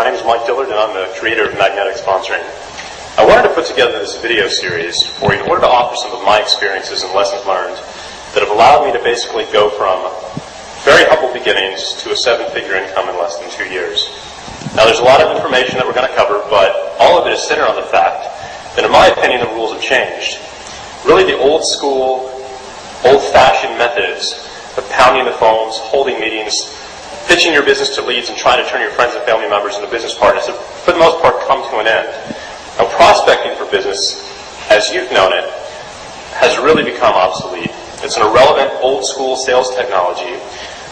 My name is Mike Dillard, and I'm the creator of Magnetic Sponsoring. I wanted to put together this video series for you in order to offer some of my experiences and lessons learned that have allowed me to basically go from very humble beginnings to a 7-figure income in less than 2 years. Now, there's a lot of information that we're going to cover, but all of it is centered on the fact that, in my opinion, the rules have changed. Really, the old school, old-fashioned methods of pounding the phones, holding meetings, pitching your business to leads, and trying to turn your friends and family members into business partners have, for the most part, come to an end. Now, prospecting for business, as you've known it, has really become obsolete. It's an irrelevant, old-school sales technology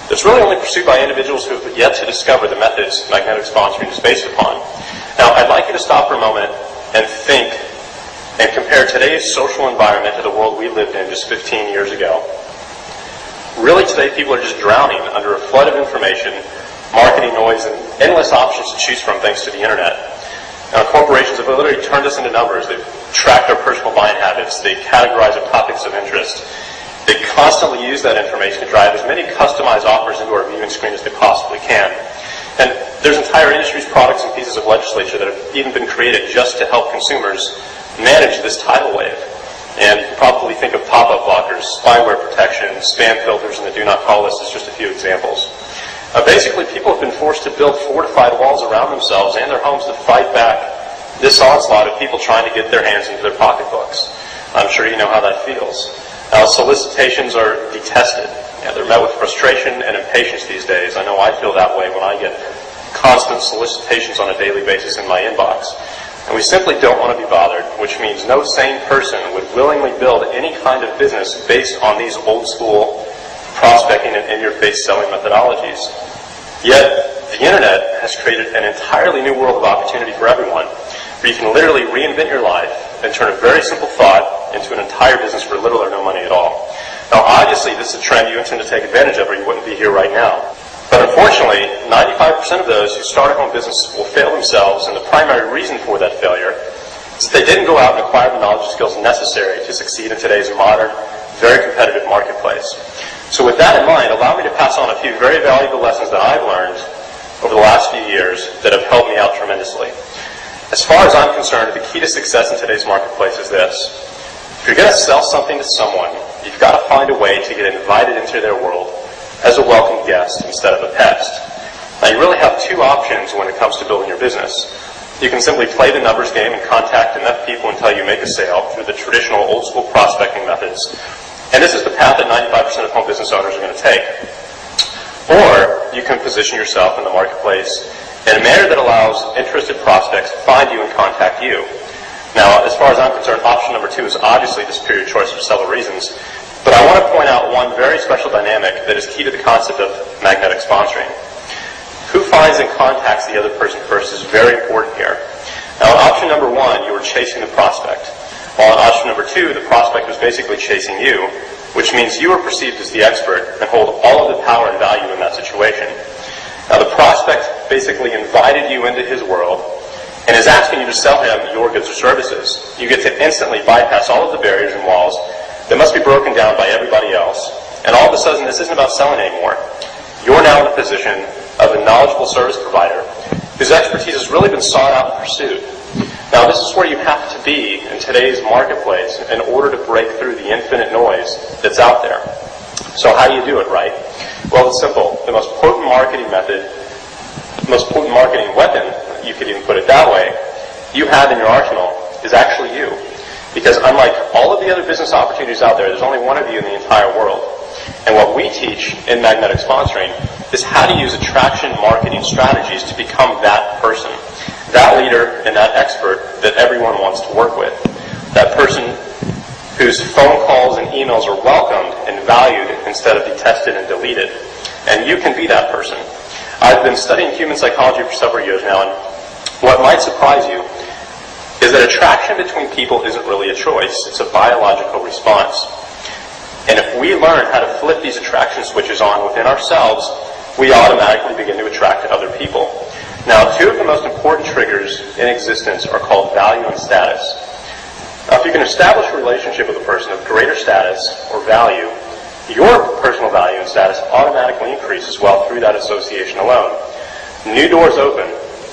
that's really only pursued by individuals who have yet to discover the methods magnetic sponsoring is based upon. Now, I'd like you to stop for a moment and think and compare today's social environment to the world we lived in just 15 years ago. Really, today, people are just drowning under a flood of information, marketing noise, and endless options to choose from thanks to the internet. Now, corporations have literally turned us into numbers. They've tracked our personal buying habits. They categorize our topics of interest. They constantly use that information to drive as many customized offers into our viewing screen as they possibly can. And there's entire industries, products, and pieces of legislation that have even been created just to help consumers manage this tidal wave. And you can probably think of pop-up blockers, spyware protection, spam filters, and the do not call list as just a few examples. Basically, people have been forced to build fortified walls around themselves and their homes to fight back this onslaught of people trying to get their hands into their pocketbooks. I'm sure you know how that feels. Solicitations are detested. They're met with frustration and impatience these days. I know I feel that way when I get constant solicitations on a daily basis in my inbox. And we simply don't want to be bothered, which means no sane person would willingly build any kind of business based on these old-school prospecting and in-your-face selling methodologies. Yet, the internet has created an entirely new world of opportunity for everyone, where you can literally reinvent your life and turn a very simple thought into an entire business for little or no money at all. Now, obviously, this is a trend you intend to take advantage of, or you wouldn't be here right now. But unfortunately, 95% of those who start a home business will fail themselves, and the primary reason for that failure is that they didn't go out and acquire the knowledge and skills necessary to succeed in today's modern, very competitive marketplace. So with that in mind, allow me to pass on a few very valuable lessons that I've learned over the last few years that have helped me out tremendously. As far as I'm concerned, the key to success in today's marketplace is this. If you're going to sell something to someone, you've got to find a way to get invited into their world as a welcome guest instead of a pest. Now, you really have two options when it comes to building your business. You can simply play the numbers game and contact enough people until you make a sale through the traditional old-school prospecting methods. And this is the path that 95% of home business owners are going to take. Or you can position yourself in the marketplace in a manner that allows interested prospects to find you and contact you. Now, as far as I'm concerned, option number 2 is obviously the superior choice for several reasons. But I want to point out one very special dynamic that is key to the concept of magnetic sponsoring. Who finds and contacts the other person first is very important here. Now, in option number 1, you were chasing the prospect. While in option number 2, the prospect was basically chasing you, which means you are perceived as the expert and hold all of the power and value in that situation. Now, the prospect basically invited you into his world and is asking you to sell him your goods or services. You get to instantly bypass all of the barriers and walls that must be broken down by everybody else. And all of a sudden, this isn't about selling anymore. You're now in the position of a knowledgeable service provider whose expertise has really been sought out and pursued. Now, this is where you have to be in today's marketplace in order to break through the infinite noise that's out there. So how do you do it, right? Well, it's simple. The most potent marketing method, the most potent marketing weapon, you could even put it that way, you have in your arsenal is actually you. Because unlike all of the other business opportunities out there, there's only one of you in the entire world. And what we teach in magnetic sponsoring is how to use attraction marketing strategies to become that person, that leader and that expert that everyone wants to work with, that person whose phone calls and emails are welcomed and valued instead of detested and deleted. And you can be that person. I've been studying human psychology for several years now, and what might surprise you is that attraction between people isn't really a choice. It's a biological response. And if we learn how to flip these attraction switches on within ourselves, we automatically begin to attract other people. Now, 2 of the most important triggers in existence are called value and status. Now, if you can establish a relationship with a person of greater status or value, your personal value and status automatically increase as well through that association alone. New doors open,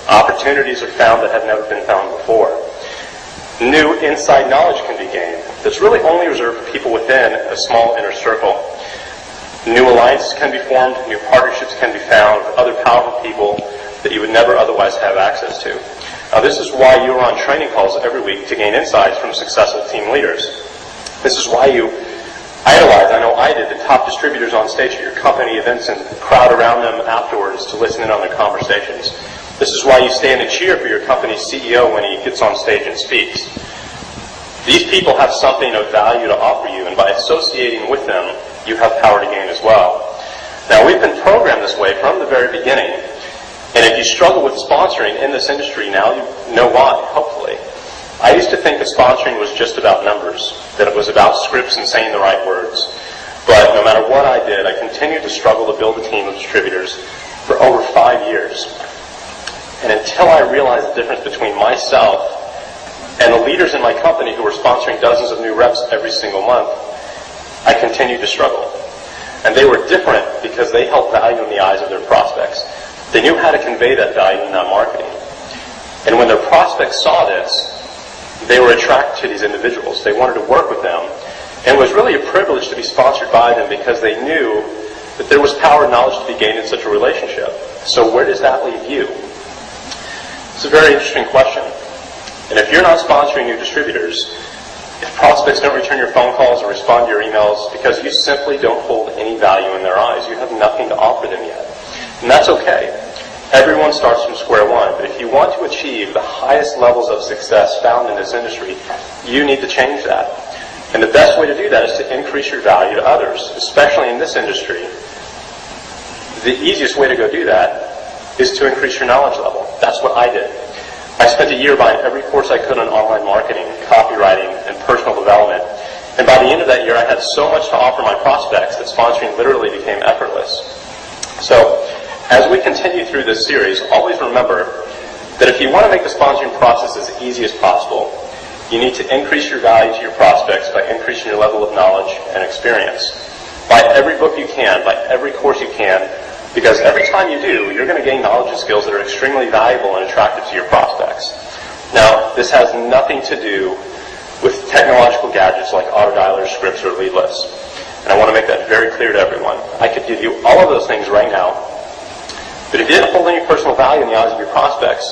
Opportunities are found that have never been found before. New inside knowledge can be gained that's really only reserved for people within a small inner circle. New alliances can be formed, new partnerships can be found with other powerful people that you would never otherwise have access to. Now, this is why you are on training calls every week to gain insights from successful team leaders. This is why you idolize, I know I did, the top distributors on stage at your company events and crowd around them afterwards to listen in on their conversations. This is why you stand and cheer for your company's CEO when he gets on stage and speaks. These people have something of value to offer you, and by associating with them, you have power to gain as well. Now, we've been programmed this way from the very beginning, and if you struggle with sponsoring in this industry, now you know why, hopefully. I used to think that sponsoring was just about numbers, that it was about scripts and saying the right words. But no matter what I did, I continued to struggle to build a team of distributors for over 5 years. And until I realized the difference between myself and the leaders in my company who were sponsoring dozens of new reps every single month, I continued to struggle. And they were different because they held value in the eyes of their prospects. They knew how to convey that value in that marketing. And when their prospects saw this, they were attracted to these individuals. They wanted to work with them. And it was really a privilege to be sponsored by them because they knew that there was power and knowledge to be gained in such a relationship. So where does that leave you? It's a very interesting question. And if you're not sponsoring new distributors, if prospects don't return your phone calls or respond to your emails because you simply don't hold any value in their eyes, you have nothing to offer them yet. And that's okay. Everyone starts from square one, but if you want to achieve the highest levels of success found in this industry, you need to change that. And the best way to do that is to increase your value to others, especially in this industry. The easiest way to go do that is to increase your knowledge level. That's what I did. I spent a year buying every course I could on online marketing, copywriting, and personal development. And by the end of that year, I had so much to offer my prospects that sponsoring literally became effortless. So, as we continue through this series, always remember that if you want to make the sponsoring process as easy as possible, you need to increase your value to your prospects by increasing your level of knowledge and experience. Buy every book you can, buy every course you can, because every time you do, you're going to gain knowledge and skills that are extremely valuable and attractive to your prospects. Now, this has nothing to do with technological gadgets like autodialers, scripts, or lead lists. And I want to make that very clear to everyone. I could give you all of those things right now, but if you didn't hold any personal value in the eyes of your prospects,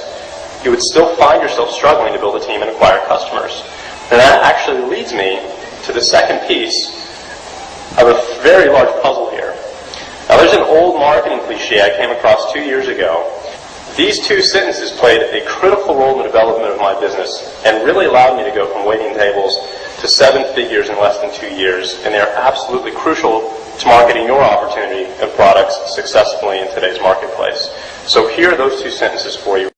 you would still find yourself struggling to build a team and acquire customers. And that actually leads me to the second piece of a very large puzzle here. Now, there's an old marketing cliche I came across 2 years ago. These two sentences played a critical role in the development of my business and really allowed me to go from waiting tables to 7 figures in less than 2 years, and they're absolutely crucial to marketing your opportunity and products successfully in today's marketplace. So here are those two sentences for you.